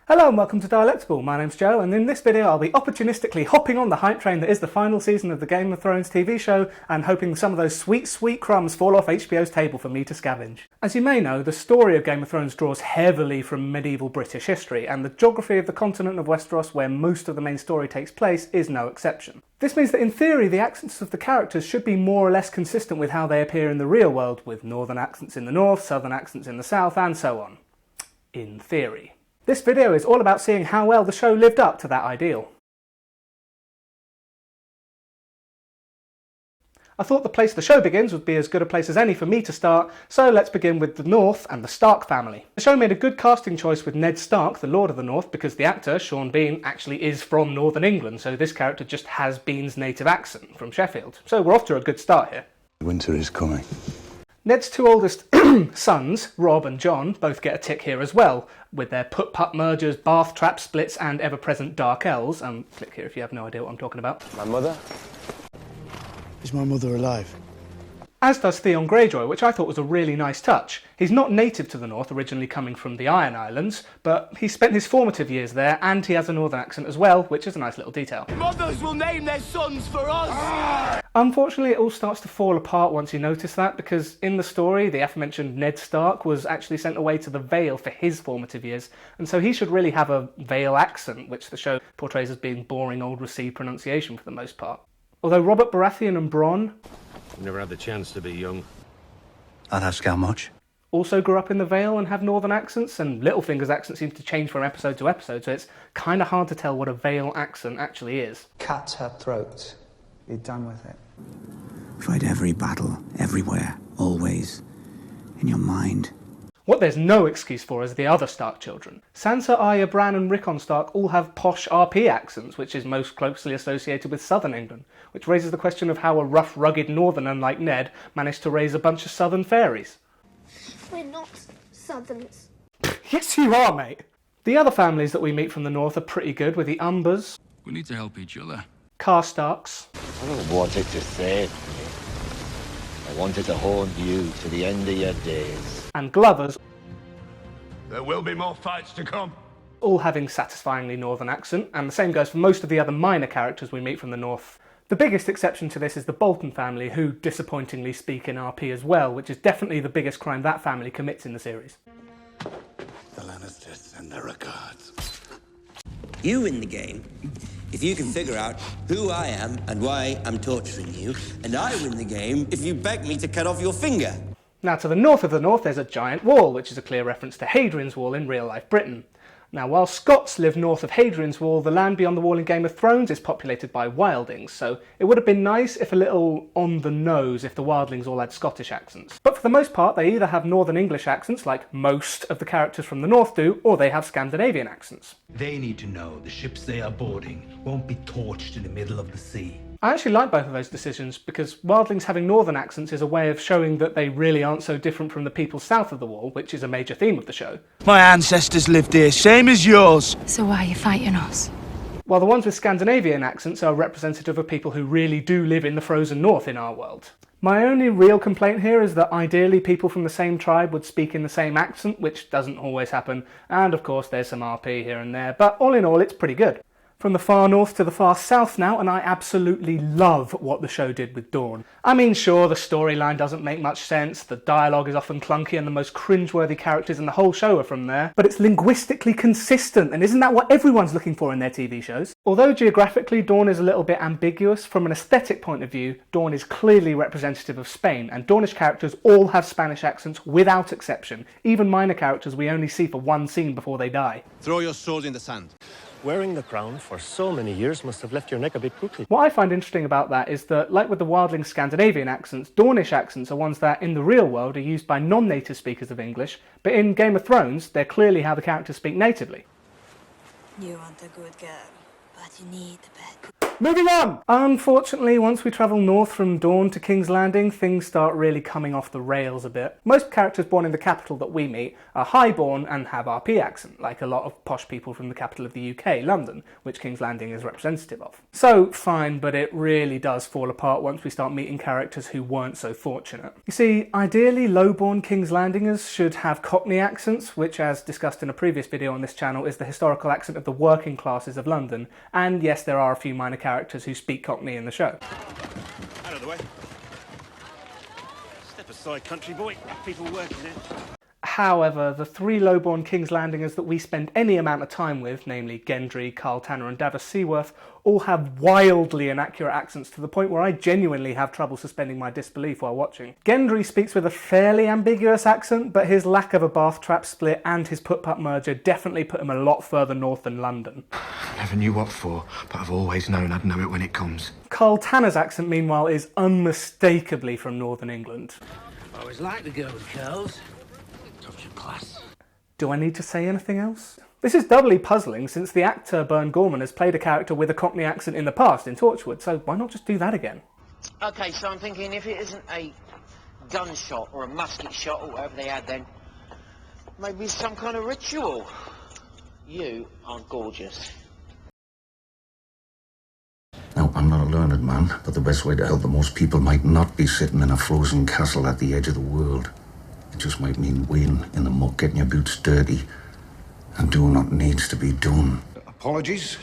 Hello and welcome to Dialectable. My name's Joe, and in this video I'll be opportunistically hopping on the hype train that is the final season of the Game of Thrones TV show and hoping some of those sweet, sweet crumbs fall off HBO's table for me to scavenge. As you may know, the story of Game of Thrones draws heavily from medieval British history, and the geography of the continent of Westeros, where most of the main story takes place, is no exception. This means that in theory the accents of the characters should be more or less consistent with how they appear in the real world, with northern accents in the north, southern accents in the south, and so on. In theory. This video is all about seeing how well the show lived up to that ideal. I thought the place the show begins would be as good a place as any for me to start, so let's begin with the North and the Stark family. The show made a good casting choice with Ned Stark, the Lord of the North, because the actor, Sean Bean, actually is from Northern England, so this character just has Bean's native accent from Sheffield. So we're off to a good start here. Winter is coming. Ned's two oldest sons, Rob and John, both get a tick here as well, with their put-putt mergers, bath trap splits and ever-present dark elves. Click here if you have no idea what I'm talking about. My mother? Is my mother alive? As does Theon Greyjoy, which I thought was a really nice touch. He's not native to the North, originally coming from the Iron Islands, but he spent his formative years there and he has a Northern accent as well, which is a nice little detail. Mothers will name their sons for us! Unfortunately, it all starts to fall apart once you notice that, because in the story, the aforementioned Ned Stark was actually sent away to the Vale for his formative years, and so he should really have a Vale accent, which the show portrays as being boring old received pronunciation for the most part. Although Robert Baratheon and Bronn Never had the chance to be young. I'd ask how much. also grew up in the Vale and have Northern accents, and Littlefinger's accent seems to change from episode to episode, so it's kind of hard to tell what a Vale accent actually is. Cut her throat. Be done with it. Fight every battle, everywhere, always, in your mind. What there's no excuse for is the other Stark children. Sansa, Arya, Bran and Rickon Stark all have posh RP accents, which is most closely associated with southern England, which raises the question of how a rough, rugged northerner like Ned managed to raise a bunch of southern fairies. We're not southerns. Yes you are, mate! The other families that we meet from the north are pretty good, with the Umbers, We need to help each other. Karstarks, I don't want it to save me. I want it to haunt you to the end of your days. and Glovers, There will be more fights to come. all having satisfyingly northern accent, and the same goes for most of the other minor characters we meet from the north. The biggest exception to this is the Bolton family, who disappointingly speak in RP as well, which is definitely the biggest crime that family commits in the series. The Lannisters send their regards. You win the game if you can figure out who I am and why I'm torturing you, and I win the game if you beg me to cut off your finger. Now to the north of the north there's a giant wall, which is a clear reference to Hadrian's Wall in real-life Britain. Now while Scots live north of Hadrian's Wall, the land beyond the wall in Game of Thrones is populated by wildlings, so it would have been nice if a little on the nose if the wildlings all had Scottish accents. But for the most part they either have Northern English accents, like most of the characters from the north do, or they have Scandinavian accents. They need to know the ships they are boarding won't be torched in the middle of the sea. I actually like both of those decisions, because wildlings having northern accents is a way of showing that they really aren't so different from the people south of the wall, which is a major theme of the show. My ancestors lived here, same as yours. So why are you fighting us? While the ones with Scandinavian accents are representative of people who really do live in the frozen north in our world. My only real complaint here is that ideally people from the same tribe would speak in the same accent, which doesn't always happen, and of course there's some RP here and there, but all in all it's pretty good. From the far north to the far south now, and I absolutely love what the show did with Dorne. I mean, sure, the storyline doesn't make much sense, the dialogue is often clunky, and the most cringeworthy characters in the whole show are from there, but it's linguistically consistent, and isn't that what everyone's looking for in their TV shows? Although geographically Dorne is a little bit ambiguous, from an aesthetic point of view, Dorne is clearly representative of Spain, and Dornish characters all have Spanish accents without exception, even minor characters we only see for one scene before they die. Throw your sword in the sand. Wearing the crown for so many years must have left your neck a bit crooked. What I find interesting about that is that, like with the wildling Scandinavian accents, Dornish accents are ones that, in the real world, are used by non-native speakers of English, but in Game of Thrones, they're clearly how the characters speak natively. You want a good girl, but you need a bad girl. Moving on! Unfortunately, once we travel north from Dawn to King's Landing, things start really coming off the rails a bit. Most characters born in the capital that we meet are highborn and have RP accent, like a lot of posh people from the capital of the UK, London, which King's Landing is representative of. So, fine, but it really does fall apart once we start meeting characters who weren't so fortunate. You see, ideally, lowborn King's Landingers should have Cockney accents, which, as discussed in a previous video on this channel, is the historical accent of the working classes of London, and yes, there are a few minor characters who speak Cockney in the show. Out of the way. Step aside, country boy. People working here. However, the three lowborn King's Landingers that we spend any amount of time with, namely Gendry, Carl Tanner and Davos Seaworth, all have wildly inaccurate accents to the point where I genuinely have trouble suspending my disbelief while watching. Gendry speaks with a fairly ambiguous accent, but his lack of a bath trap split and his put-pup merger definitely put him a lot further north than London. Never knew what for, but I've always known I'd know it when it comes. Carl Tanner's accent, meanwhile, is unmistakably from northern England. I always like the girl with curls. Touch of class. Do I need to say anything else? This is doubly puzzling since the actor Bern Gorman has played a character with a Cockney accent in the past in Torchwood, so why not just do that again? Okay, so I'm thinking if it isn't a gunshot or a musket shot or whatever they had then, maybe some kind of ritual. You are gorgeous. Now, I'm not a learned man, but the best way to help the most people might not be sitting in a frozen castle at the edge of the world. It just might mean wading in the muck, getting your boots dirty, and doing what needs to be done. Apologies.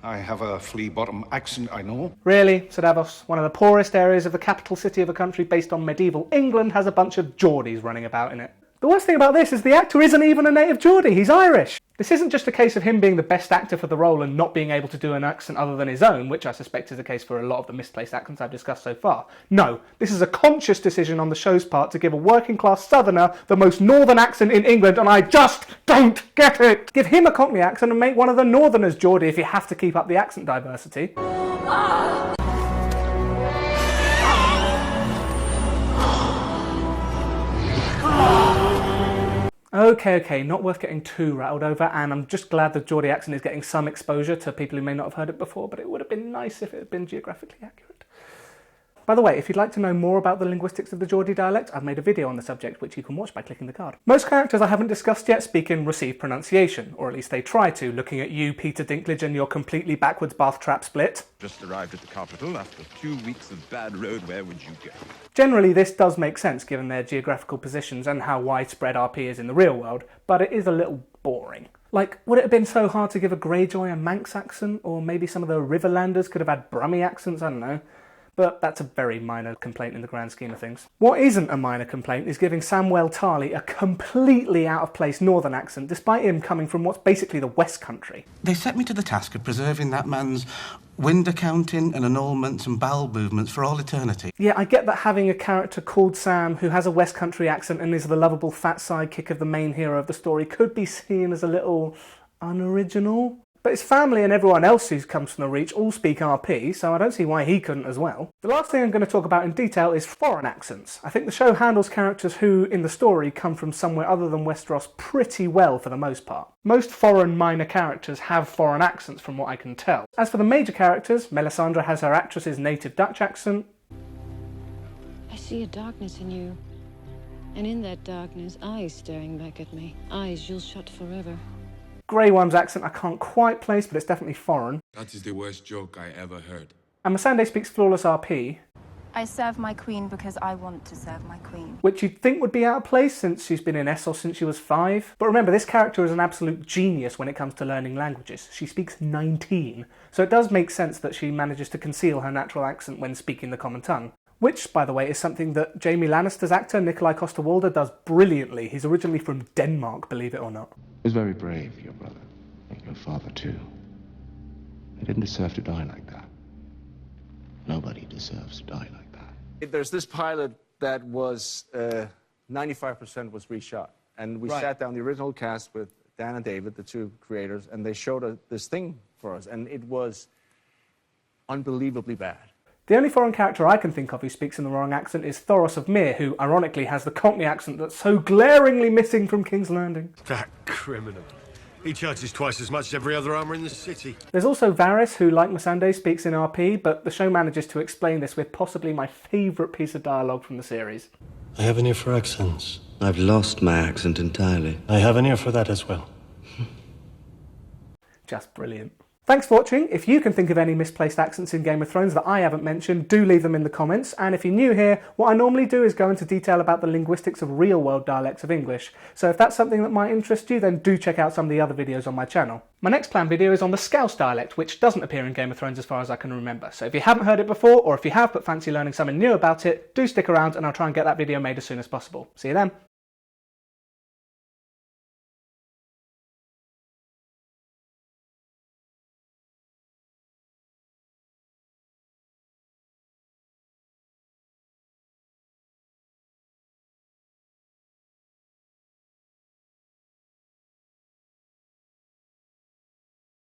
I have a flea-bottom accent, I know. Really, said Davos, one of the poorest areas of the capital city of a country based on medieval England has a bunch of Geordies running about in it. The worst thing about this is the actor isn't even a native Geordie, he's Irish. This isn't just a case of him being the best actor for the role and not being able to do an accent other than his own, which I suspect is the case for a lot of the misplaced accents I've discussed so far. No, this is a conscious decision on the show's part to give a working class southerner the most northern accent in England, and I just don't get it! Give him a Cockney accent and make one of the northerners Geordie if you have to keep up the accent diversity. Okay, not worth getting too rattled over, and I'm just glad the Geordie accent is getting some exposure to people who may not have heard it before, but it would have been nice if it had been geographically accurate. By the way, if you'd like to know more about the linguistics of the Geordie dialect, I've made a video on the subject which you can watch by clicking the card. Most characters I haven't discussed yet speak in received pronunciation, or at least they try to, looking at you, Peter Dinklage, and your completely backwards bath trap split. Just arrived at the capital after 2 weeks of bad road, where would you go? Generally, this does make sense given their geographical positions and how widespread RP is in the real world, but it is a little boring. Like, would it have been so hard to give a Greyjoy a Manx accent? Or maybe some of the Riverlanders could have had Brummie accents? I don't know. But that's a very minor complaint in the grand scheme of things. What isn't a minor complaint is giving Samwell Tarly a completely out-of-place northern accent, despite him coming from what's basically the West Country. They set me to the task of preserving that man's wind accounting and annulments and bowel movements for all eternity. Yeah, I get that having a character called Sam who has a West Country accent and is the lovable fat sidekick of the main hero of the story could be seen as a little unoriginal. But his family and everyone else who comes from the Reach all speak RP, so I don't see why he couldn't as well. The last thing I'm going to talk about in detail is foreign accents. I think the show handles characters who, in the story, come from somewhere other than Westeros pretty well for the most part. Most foreign minor characters have foreign accents from what I can tell. As for the major characters, Melisandre has her actress's native Dutch accent. I see a darkness in you, and in that darkness, eyes staring back at me. Eyes you'll shut forever. Grey Worm's accent I can't quite place, but it's definitely foreign. That is the worst joke I ever heard. And Missandei speaks flawless RP. I serve my queen because I want to serve my queen. Which you'd think would be out of place since she's been in Essos since she was 5. But remember, this character is an absolute genius when it comes to learning languages. She speaks 19, so it does make sense that she manages to conceal her natural accent when speaking the common tongue. Which, by the way, is something that Jaime Lannister's actor, Nikolai Coster-Waldau, does brilliantly. He's originally from Denmark, believe it or not. It was very brave, your brother, and your father too. They didn't deserve to die like that. Nobody deserves to die like that. There's this pilot that was 95% was reshot, and we sat down the original cast with Dan and David, the two creators, and they showed this thing for us, and it was unbelievably bad. The only foreign character I can think of who speaks in the wrong accent is Thoros of Myr, who ironically has the Cockney accent that's so glaringly missing from King's Landing. That criminal. He charges twice as much as every other armour in the city. There's also Varys, who, like Missandei, speaks in RP, but the show manages to explain this with possibly my favourite piece of dialogue from the series. I have an ear for accents. I've lost my accent entirely. I have an ear for that as well. Just brilliant. Thanks for watching. If you can think of any misplaced accents in Game of Thrones that I haven't mentioned, do leave them in the comments. And if you're new here, what I normally do is go into detail about the linguistics of real-world dialects of English. So if that's something that might interest you, then do check out some of the other videos on my channel. My next planned video is on the Scouse dialect, which doesn't appear in Game of Thrones as far as I can remember. So if you haven't heard it before, or if you have but fancy learning something new about it, do stick around and I'll try and get that video made as soon as possible. See you then.